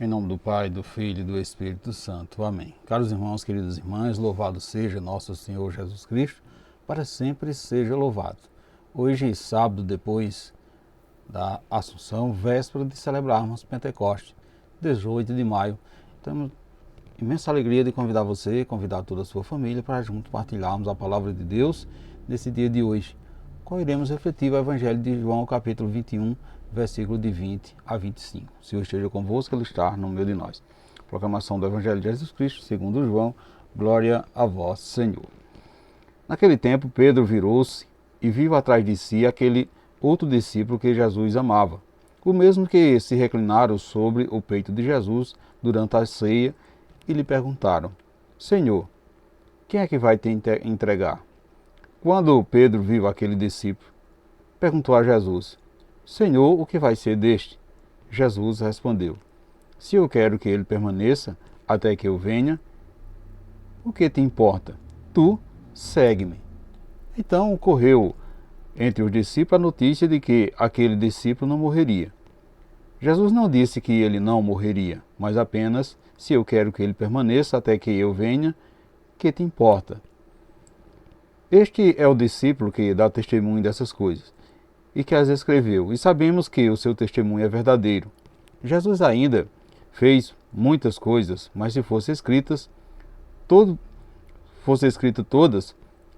Em nome do Pai, do Filho e do Espírito Santo. Amém. Caros irmãos, queridas irmãs, louvado seja nosso Senhor Jesus Cristo, para sempre seja louvado. Hoje, sábado, depois da Assunção, véspera de celebrarmos Pentecostes, 18 de maio. Temos imensa alegria de convidar você, convidar toda a sua família para juntos partilharmos a palavra de Deus nesse dia de hoje, qual iremos refletir o Evangelho de João, capítulo 21, versículo de 20 a 25. O Senhor esteja convosco, Ele está no meio de nós. Proclamação do Evangelho de Jesus Cristo, segundo João, glória a vós, Senhor. Naquele tempo, Pedro virou-se e viu atrás de si aquele outro discípulo que Jesus amava, o mesmo que se reclinaram sobre o peito de Jesus durante a ceia e lhe perguntaram: Senhor, quem é que vai te entregar? Quando Pedro viu aquele discípulo, perguntou a Jesus: Senhor, o que vai ser deste? Jesus respondeu: Se eu quero que ele permaneça até que eu venha, o que te importa? Tu segue-me. Então correu entre os discípulos a notícia de que aquele discípulo não morreria. Jesus não disse que ele não morreria, mas apenas: se eu quero que ele permaneça até que eu venha, que te importa? Este é o discípulo que dá testemunho dessas coisas e que as escreveu, e sabemos que o seu testemunho é verdadeiro. Jesus ainda fez muitas coisas, mas se fossem escritas todas,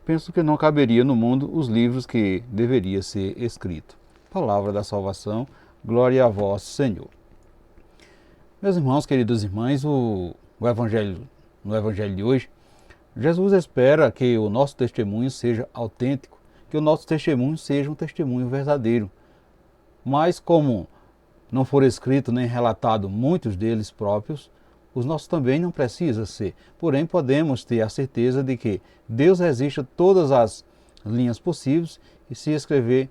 penso que não caberia no mundo os livros que deveria ser escrito. Palavra da salvação, glória a vós, Senhor. Meus irmãos, queridas irmãs, no Evangelho de hoje, Jesus espera que o nosso testemunho seja autêntico, que o nosso testemunho seja um testemunho verdadeiro. Mas como não foram escritos nem relatados muitos deles próprios, os nossos também não precisam ser. Porém, podemos ter a certeza de que Deus resiste a todas as linhas possíveis e se escrever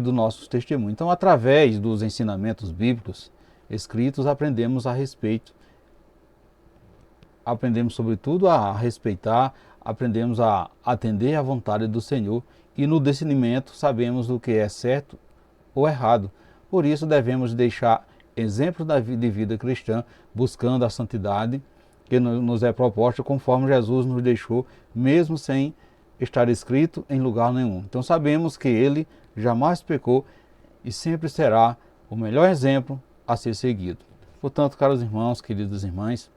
do nosso testemunho. Então, através dos ensinamentos bíblicos escritos, aprendemos sobretudo a respeitar, aprendemos a atender à vontade do Senhor e no discernimento sabemos o que é certo ou errado. Por isso devemos deixar exemplos de vida cristã, buscando a santidade que nos é proposta conforme Jesus nos deixou, mesmo sem estar escrito em lugar nenhum. Então sabemos que Ele jamais pecou e sempre será o melhor exemplo a ser seguido. Portanto, caros irmãos, queridas irmãs,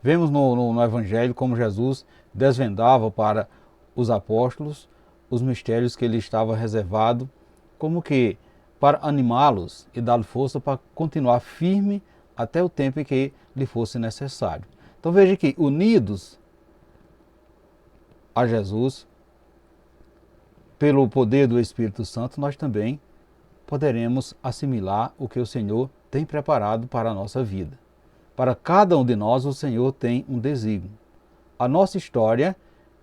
vemos no Evangelho como Jesus desvendava para os apóstolos os mistérios que ele estava reservado, como que para animá-los e dar força para continuar firme até o tempo em que lhe fosse necessário. Então veja que, unidos a Jesus, pelo poder do Espírito Santo, nós também poderemos assimilar o que o Senhor tem preparado para a nossa vida. Para cada um de nós, o Senhor tem um desígnio. A nossa história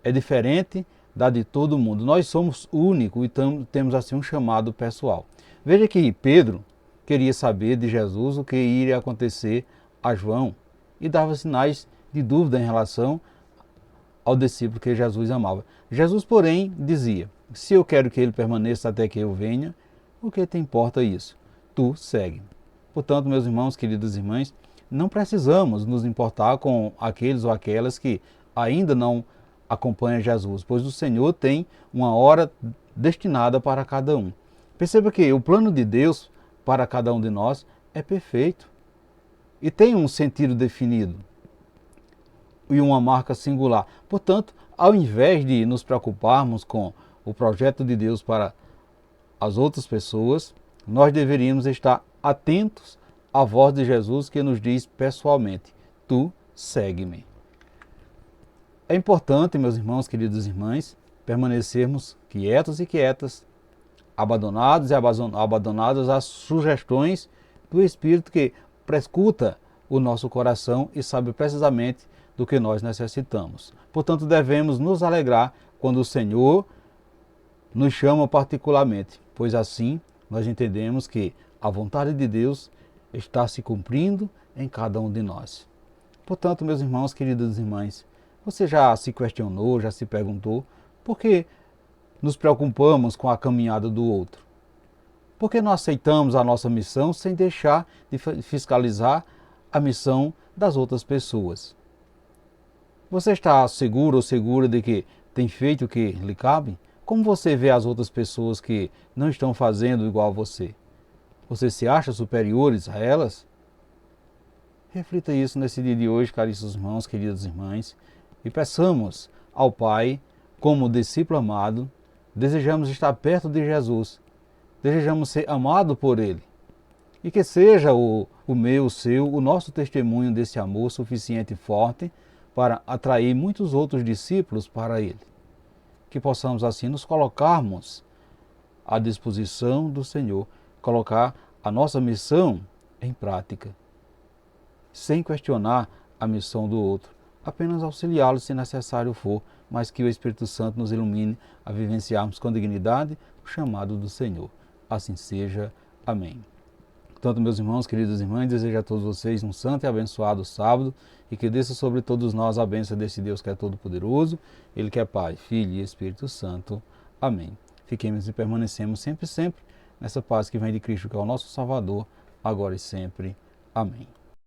é diferente da de todo mundo. Nós somos únicos e temos assim um chamado pessoal. Veja que Pedro queria saber de Jesus o que iria acontecer a João e dava sinais de dúvida em relação ao discípulo que Jesus amava. Jesus, porém, dizia: se eu quero que ele permaneça até que eu venha, o que te importa isso? Tu segue. Portanto, meus irmãos, queridas irmãs, não precisamos nos importar com aqueles ou aquelas que ainda não acompanham Jesus, pois o Senhor tem uma hora destinada para cada um. Perceba que o plano de Deus para cada um de nós é perfeito e tem um sentido definido e uma marca singular. Portanto, ao invés de nos preocuparmos com o projeto de Deus para as outras pessoas, nós deveríamos estar atentos à voz de Jesus que nos diz pessoalmente: tu segue-me. É importante, meus irmãos, queridas irmãs, permanecermos quietos e quietas, abandonados e abandonadas às sugestões do Espírito que prescuta o nosso coração e sabe precisamente do que nós necessitamos. Portanto, devemos nos alegrar quando o Senhor nos chama particularmente, pois assim nós entendemos que a vontade de Deus está se cumprindo em cada um de nós. Portanto, meus irmãos, queridas irmãs, você já se questionou, já se perguntou por que nos preocupamos com a caminhada do outro? Por que não aceitamos a nossa missão sem deixar de fiscalizar a missão das outras pessoas? Você está seguro ou segura de que tem feito o que lhe cabe? Como você vê as outras pessoas que não estão fazendo igual a você? Você se acha superiores a elas? Reflita isso nesse dia de hoje, caríssimos irmãos, queridas irmãs, e peçamos ao Pai, como discípulo amado, desejamos estar perto de Jesus, desejamos ser amado por Ele, e que seja o meu, o seu, o nosso testemunho desse amor suficiente e forte para atrair muitos outros discípulos para Ele. Que possamos assim nos colocarmos à disposição do Senhor, colocar a nossa missão em prática, sem questionar a missão do outro, apenas auxiliá-lo se necessário for, mas que o Espírito Santo nos ilumine a vivenciarmos com dignidade o chamado do Senhor. Assim seja. Amém. Portanto, meus irmãos, queridas irmãs, desejo a todos vocês um santo e abençoado sábado e que desça sobre todos nós a bênção desse Deus que é todo-poderoso, Ele que é Pai, Filho e Espírito Santo. Amém. Fiquemos e permanecemos sempre nessa paz que vem de Cristo, que é o nosso Salvador, agora e sempre. Amém.